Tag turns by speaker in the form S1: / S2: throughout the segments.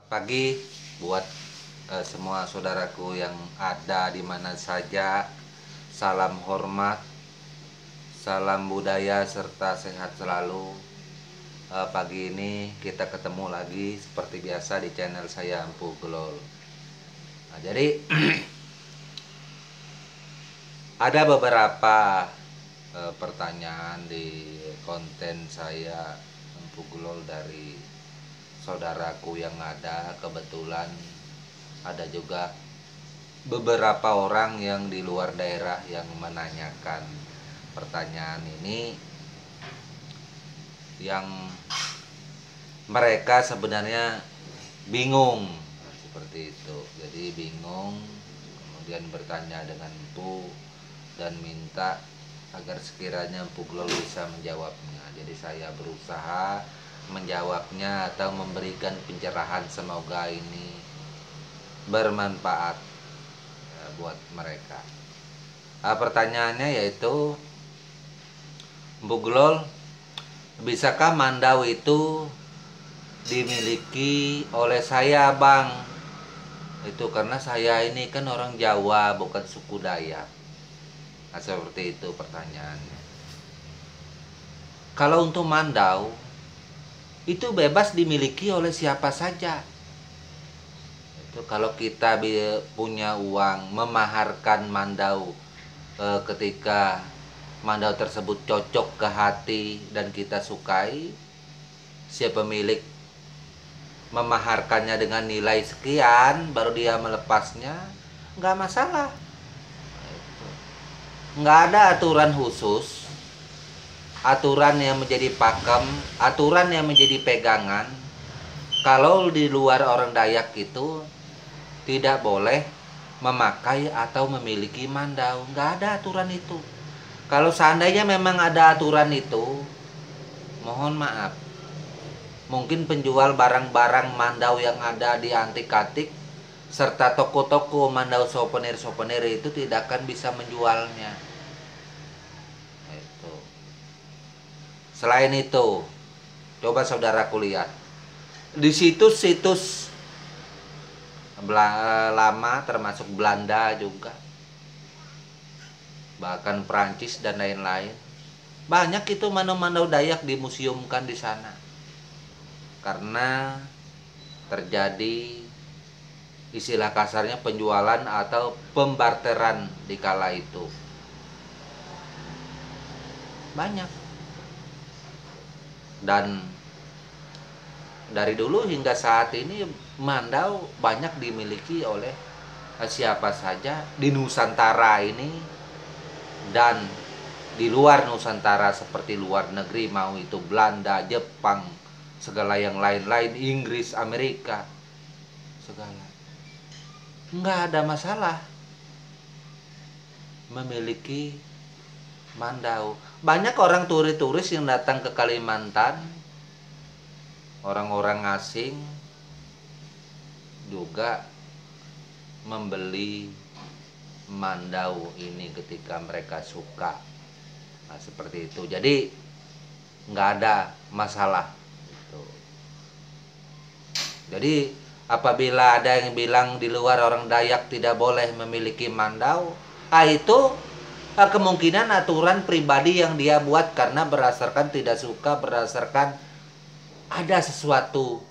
S1: Pagi buat semua saudaraku yang ada di mana saja. Salam hormat, salam budaya serta sehat selalu. Pagi ini kita ketemu lagi seperti biasa di channel saya Empu Glol. Nah, jadi ada beberapa pertanyaan di konten saya Empu Glol dari saudaraku yang ada. Kebetulan ada juga beberapa orang yang di luar daerah yang menanyakan pertanyaan ini, yang mereka sebenarnya bingung seperti itu. Jadi bingung, kemudian bertanya dengan Empu dan minta agar sekiranya Empu Glol bisa menjawabnya. Jadi saya berusaha menjawabnya atau memberikan pencerahan, semoga ini bermanfaat buat mereka. Pertanyaannya yaitu, Empu Glol, bisakah Mandau itu dimiliki oleh saya, Bang? Itu karena saya ini kan orang Jawa, bukan suku Dayak. Nah, seperti itu pertanyaannya. Kalau untuk Mandau, itu bebas dimiliki oleh siapa saja. Itu kalau kita punya uang, memaharkan Mandau, ketika Mandau tersebut cocok ke hati dan kita sukai, si pemilik memaharkannya dengan nilai sekian, baru dia melepasnya, nggak masalah. Nggak ada aturan khusus, aturan yang menjadi pakem, aturan yang menjadi pegangan. Kalau di luar orang Dayak itu tidak boleh memakai atau memiliki Mandau, nggak ada aturan itu. Kalau seandainya memang ada aturan itu, mohon maaf, mungkin penjual barang-barang Mandau yang ada di Antik-Atik serta toko-toko Mandau souvenir itu tidak akan bisa menjualnya. Itu. Selain itu, coba saudaraku lihat di situs-situs lama, termasuk Belanda juga, bahkan Prancis dan lain-lain, banyak itu Mandau Dayak dimuseumkan di sana. Karena terjadi istilah kasarnya penjualan atau pembarteran di kala itu. Banyak. Dan dari dulu hingga saat ini Mandau banyak dimiliki oleh siapa saja di Nusantara ini dan di luar Nusantara, seperti luar negeri, mau itu Belanda, Jepang, segala yang lain-lain, Inggris, Amerika, segala. Nggak ada masalah memiliki Mandau. Banyak orang turis-turis yang datang ke Kalimantan, orang-orang asing juga membeli Mandau ini ketika mereka suka. Nah, seperti itu. Jadi nggak ada masalah gitu. Jadi apabila ada yang bilang di luar orang Dayak tidak boleh memiliki Mandau, itu kemungkinan aturan pribadi yang dia buat karena berdasarkan tidak suka, berdasarkan ada sesuatu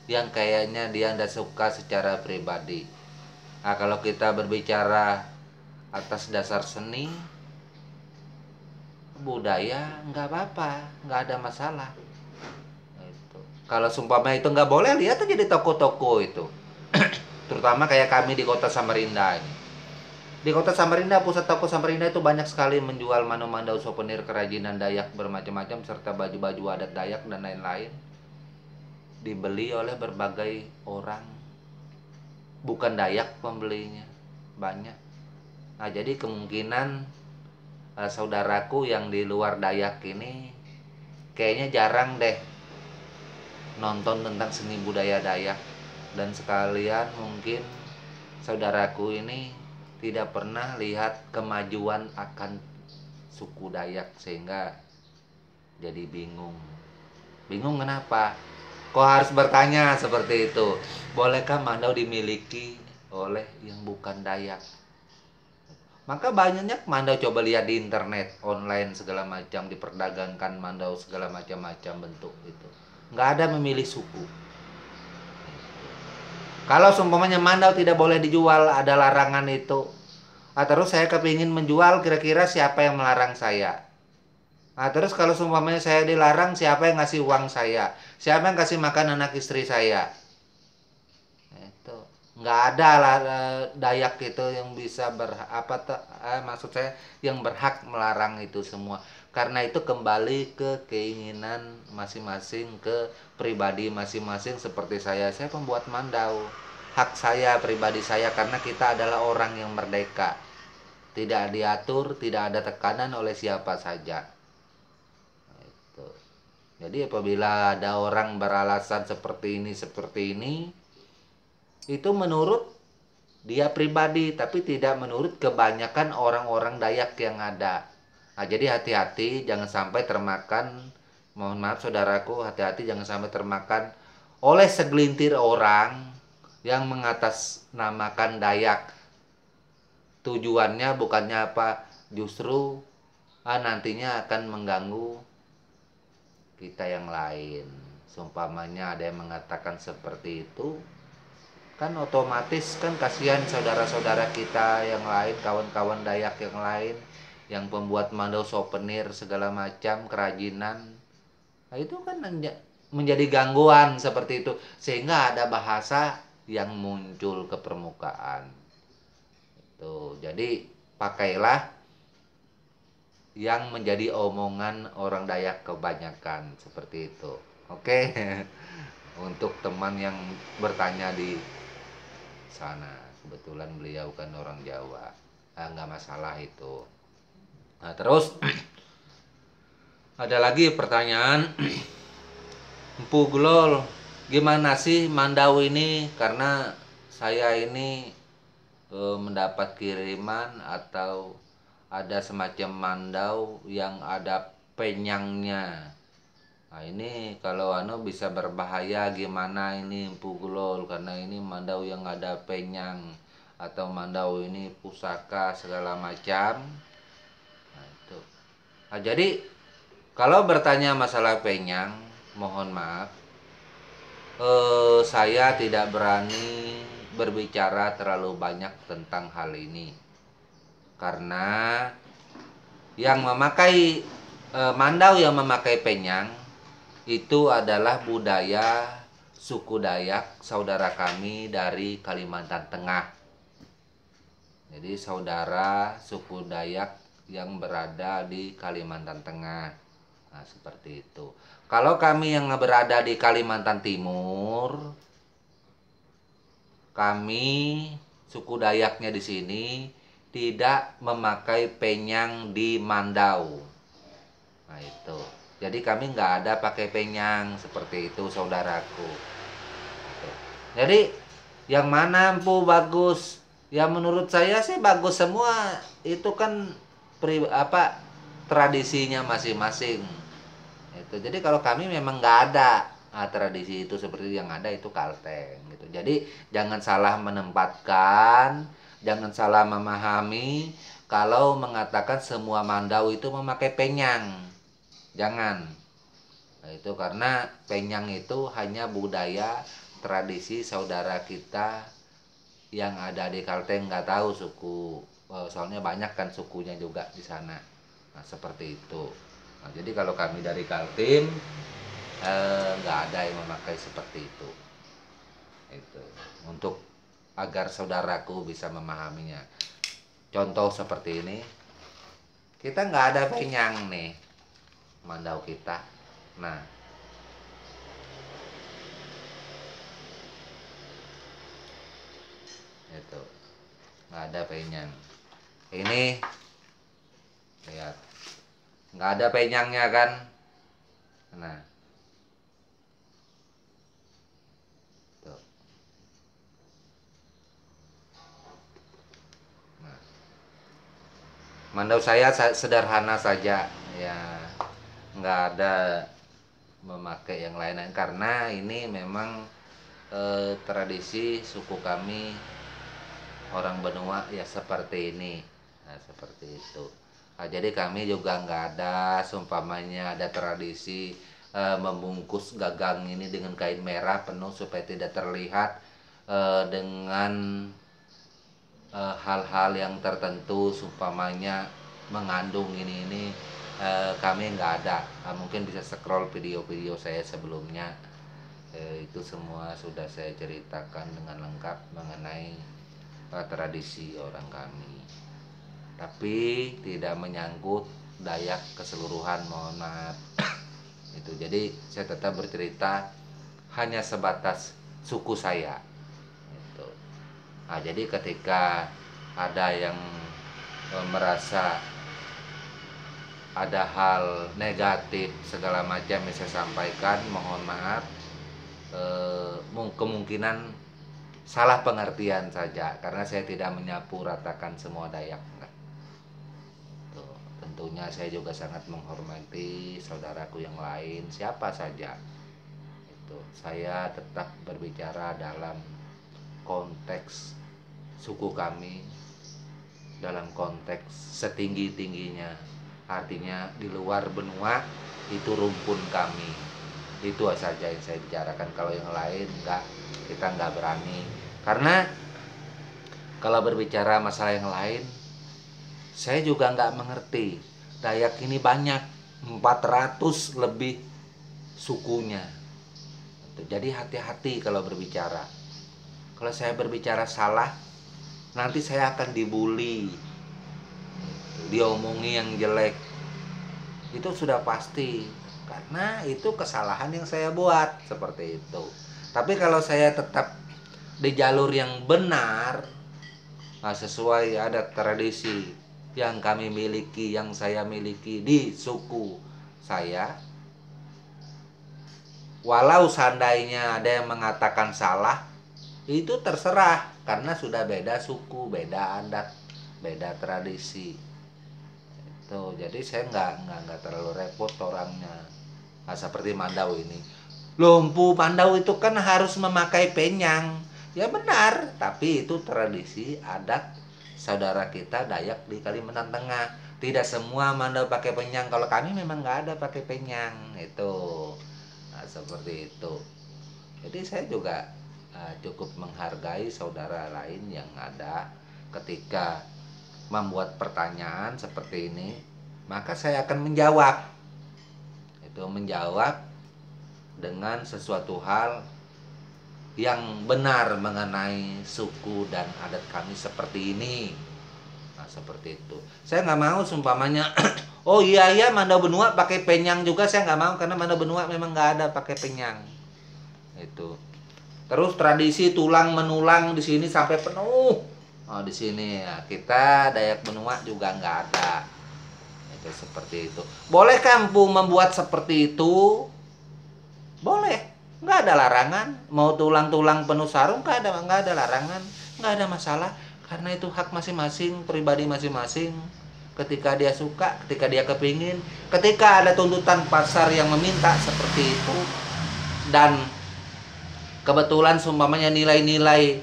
S1: yang kayaknya dia tidak suka secara pribadi. Nah, kalau kita berbicara atas dasar seni, budaya, nggak apa-apa, nggak ada masalah. Itu. Kalau sumpama itu nggak boleh, lihat aja di toko-toko itu. Terutama kayak kami di kota Samarinda ini. Di kota Samarinda, pusat toko Samarinda itu banyak sekali menjual Mandau souvenir kerajinan Dayak bermacam-macam serta baju-baju adat Dayak dan lain-lain. Dibeli oleh berbagai orang. Bukan Dayak pembelinya, banyak. Nah, jadi kemungkinan saudaraku yang di luar Dayak ini kayaknya jarang deh nonton tentang seni budaya Dayak. Dan sekalian mungkin saudaraku ini tidak pernah lihat kemajuan akan suku Dayak, sehingga jadi bingung. Bingung kenapa? Kok harus bertanya seperti itu? Bolehkah mandau dimiliki oleh yang bukan Dayak? Maka banyaknya mandau, coba lihat di internet, online segala macam, diperdagangkan mandau segala macam-macam bentuk itu. Nggak ada memilih suku. Kalau seumpamanya mandau tidak boleh dijual, ada larangan itu. Terus saya kepingin menjual, kira-kira siapa yang melarang saya? Terus kalau seumpamanya saya dilarang, siapa yang ngasih uang saya? Siapa yang kasih makan anak istri saya? Itu nggak ada lah Dayak itu yang bisa maksud saya yang berhak melarang itu semua, karena itu kembali ke keinginan masing-masing, ke pribadi masing-masing. Seperti saya pembuat mandau, hak saya pribadi saya, karena kita adalah orang yang merdeka, tidak diatur, tidak ada tekanan oleh siapa saja. Itu. Jadi apabila ada orang beralasan seperti ini itu menurut dia pribadi, tapi tidak menurut kebanyakan orang-orang Dayak yang ada. Jadi hati-hati jangan sampai termakan, mohon maaf saudaraku, hati-hati jangan sampai termakan oleh segelintir orang yang mengatasnamakan Dayak. Tujuannya bukannya apa, justru nantinya akan mengganggu kita yang lain. Seumpamanya ada yang mengatakan seperti itu, kan otomatis kan kasihan saudara-saudara kita yang lain, kawan-kawan Dayak yang lain yang pembuat mandau souvenir segala macam kerajinan. Itu kan menjadi gangguan seperti itu, sehingga ada bahasa yang muncul ke permukaan. Itu. Jadi pakailah yang menjadi omongan orang Dayak kebanyakan seperti itu. Oke. Untuk teman yang bertanya di sana, kebetulan beliau kan orang Jawa, nggak masalah itu. Terus ada lagi pertanyaan, Empu Glol, gimana sih mandau ini? Karena saya ini mendapat kiriman atau ada semacam mandau yang ada penyangnya. Ini kalau bisa berbahaya gimana ini Empu Glol, karena ini mandau yang ada penyang atau mandau ini pusaka segala macam. Itu. Jadi kalau bertanya masalah penyang, mohon maaf, saya tidak berani berbicara terlalu banyak tentang hal ini, karena yang memakai mandau yang memakai penyang itu adalah budaya suku Dayak saudara kami dari Kalimantan Tengah. Jadi saudara suku Dayak yang berada di Kalimantan Tengah. Seperti itu. Kalau kami yang berada di Kalimantan Timur, kami suku Dayaknya di sini tidak memakai penyang di mandau. Itu. Jadi kami nggak ada pakai penyang seperti itu saudaraku. Jadi yang mana Empu bagus? Ya menurut saya sih bagus semua. Itu kan tradisinya masing-masing. Itu. Jadi kalau kami memang nggak ada tradisi itu, seperti yang ada itu Kalteng gitu. Jadi jangan salah menempatkan, jangan salah memahami kalau mengatakan semua mandau itu memakai penyang. Jangan. Itu karena penyang itu hanya budaya tradisi saudara kita yang ada di Kalteng, nggak tahu suku, soalnya banyak kan sukunya juga di sana. Seperti itu. Jadi kalau kami dari Kaltim nggak ada yang memakai seperti itu. Itu untuk agar saudaraku bisa memahaminya. Contoh seperti ini, kita nggak ada penyang nih mandau kita. Nah, itu nggak ada penyang. Ini lihat, nggak ada penyangnya kan. Nah, tuh. Nah, mandau saya sederhana saja ya, nggak ada memakai yang lain-lain karena ini memang tradisi suku kami orang benua ya seperti ini. Nah, seperti itu. Nah, jadi kami juga nggak ada seumpamanya ada tradisi membungkus gagang ini dengan kain merah penuh supaya tidak terlihat dengan hal-hal yang tertentu seumpamanya mengandung ini kami nggak ada. Mungkin bisa scroll video-video saya sebelumnya, itu semua sudah saya ceritakan dengan lengkap mengenai tradisi orang kami, tapi tidak menyangkut Dayak keseluruhan, mohon maaf. Itu jadi saya tetap bercerita hanya sebatas suku saya itu. Nah, jadi ketika ada yang merasa ada hal negatif segala macam yang saya sampaikan, mohon maaf, kemungkinan salah pengertian saja karena saya tidak menyapu ratakan semua Dayak. Tuh, tentunya saya juga sangat menghormati saudaraku yang lain siapa saja. Itu saya tetap berbicara dalam konteks suku kami, dalam konteks setinggi-tingginya. Artinya di luar benua itu rumpun kami. Itu saja yang saya bicarakan. Kalau yang lain enggak, kita nggak berani. Karena kalau berbicara masalah yang lain, saya juga nggak mengerti. Dayak ini banyak, 400 lebih sukunya. Jadi hati-hati kalau berbicara. Kalau saya berbicara salah, nanti saya akan dibully, diomongi yang jelek. Itu sudah pasti, karena itu kesalahan yang saya buat seperti itu. Tapi kalau saya tetap di jalur yang benar, sesuai adat tradisi yang kami miliki, yang saya miliki di suku saya, walau seandainya ada yang mengatakan salah, itu terserah karena sudah beda suku, beda adat, beda tradisi. Itu jadi saya nggak terlalu repot orangnya. Nah, seperti Mandau ini, Lumpu Mandau itu kan harus memakai penyang. Ya benar, tapi itu tradisi adat saudara kita Dayak di Kalimantan Tengah. Tidak semua Mandau pakai penyang. Kalau kami memang nggak ada pakai penyang itu. Nah, seperti itu. Jadi saya juga cukup menghargai saudara lain yang ada. Ketika membuat pertanyaan seperti ini, maka saya akan menjawab. Itu menjawab dengan sesuatu hal yang benar mengenai suku dan adat kami seperti ini. Nah, seperti itu. Saya nggak mau seumpamanya oh iya Mandau Benua pakai penyang juga, saya nggak mau karena Mandau Benua memang nggak ada pakai penyang. Itu. Terus tradisi tulang menulang di sini sampai penuh. Oh, di sini ya, kita Dayak Benua juga nggak ada. Itu seperti itu. Boleh kampung membuat seperti itu? Boleh. Nggak ada larangan. Mau tulang-tulang penuh sarung nggak ada larangan, nggak ada masalah karena itu hak masing-masing, pribadi masing-masing. Ketika dia suka, ketika dia kepingin, ketika ada tuntutan pasar yang meminta seperti itu, dan kebetulan seumpamanya nilai-nilai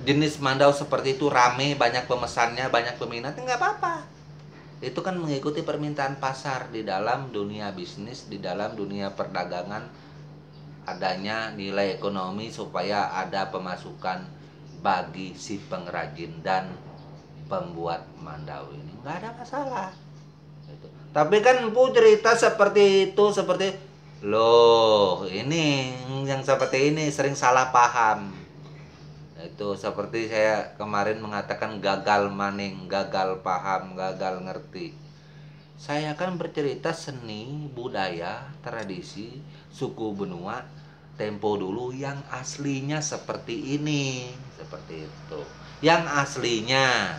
S1: jenis Mandau seperti itu rame, banyak pemesannya, banyak peminatnya, nggak apa-apa. Itu kan mengikuti permintaan pasar di dalam dunia bisnis, di dalam dunia perdagangan. Adanya nilai ekonomi supaya ada pemasukan bagi si pengrajin dan pembuat Mandau ini, nggak ada masalah. Tapi kan Empu cerita seperti itu, seperti loh ini yang seperti ini sering salah paham. Itu seperti saya kemarin mengatakan gagal maning, gagal paham, gagal ngerti. Saya akan bercerita seni, budaya, tradisi suku benua tempo dulu yang aslinya seperti ini, seperti itu. Yang aslinya.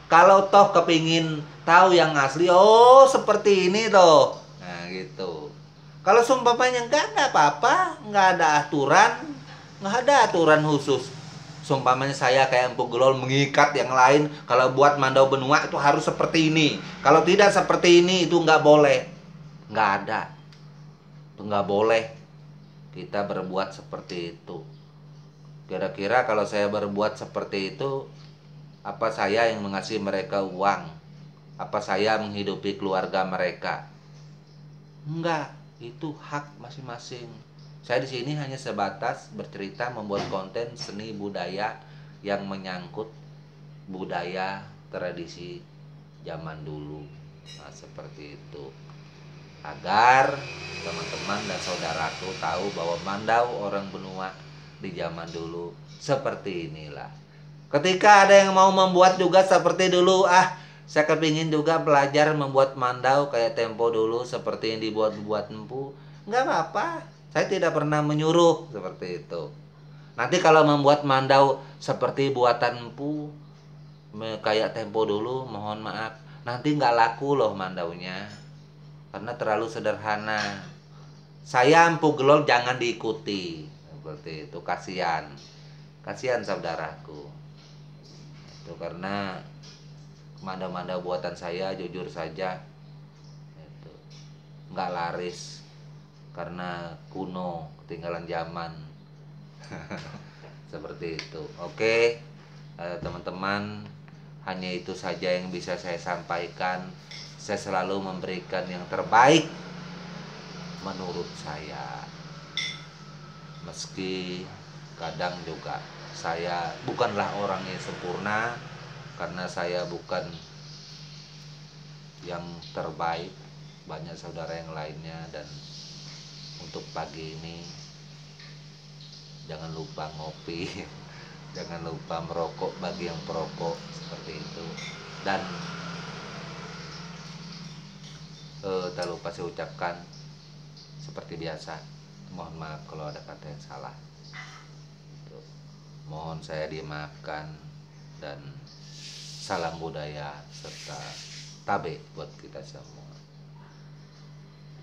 S1: Kalau toh kepingin tahu yang asli, oh seperti ini toh. Nah gitu. Kalau sumpahnya nggak ada apa-apa, nggak ada aturan khusus. Sumpamanya saya kayak Empu Gelol mengikat yang lain, kalau buat Mandau Benua itu harus seperti ini. Kalau tidak seperti ini itu nggak boleh. Nggak ada. nggak boleh kita berbuat seperti itu. Kira-kira kalau saya berbuat seperti itu, apa saya yang mengasih mereka uang? Apa saya menghidupi keluarga mereka? Enggak, itu hak masing-masing. Saya di sini hanya sebatas bercerita, membuat konten seni budaya yang menyangkut budaya tradisi zaman dulu. Nah, seperti itu. Agar teman-teman dan saudaraku tahu bahwa Mandau orang benua di zaman dulu seperti inilah. Ketika ada yang mau membuat juga seperti dulu, saya kepingin juga belajar membuat mandau kayak Tempo dulu seperti yang dibuat-buat Empu. Nggak apa-apa, saya tidak pernah menyuruh seperti itu. Nanti kalau membuat mandau seperti buatan Empu, kayak Tempo dulu, mohon maaf, nanti nggak laku loh mandaunya. Karena terlalu sederhana. Saya Empu Gelol jangan diikuti. Seperti itu, kasihan. Kasihan saudaraku. Itu karena mandau-mandau buatan saya jujur saja itu nggak laris karena kuno, ketinggalan zaman. Seperti itu. Oke, teman-teman, hanya itu saja yang bisa saya sampaikan. Saya selalu memberikan yang terbaik menurut saya, meski kadang juga saya bukanlah orang yang sempurna, karena saya bukan yang terbaik, banyak saudara yang lainnya. Dan untuk pagi ini jangan lupa ngopi, jangan lupa merokok bagi yang perokok, seperti itu. Dan tak lupa saya ucapkan seperti biasa, mohon maaf kalau ada kata yang salah. Mohon saya dimaafkan, dan salam budaya serta tabe buat kita semua.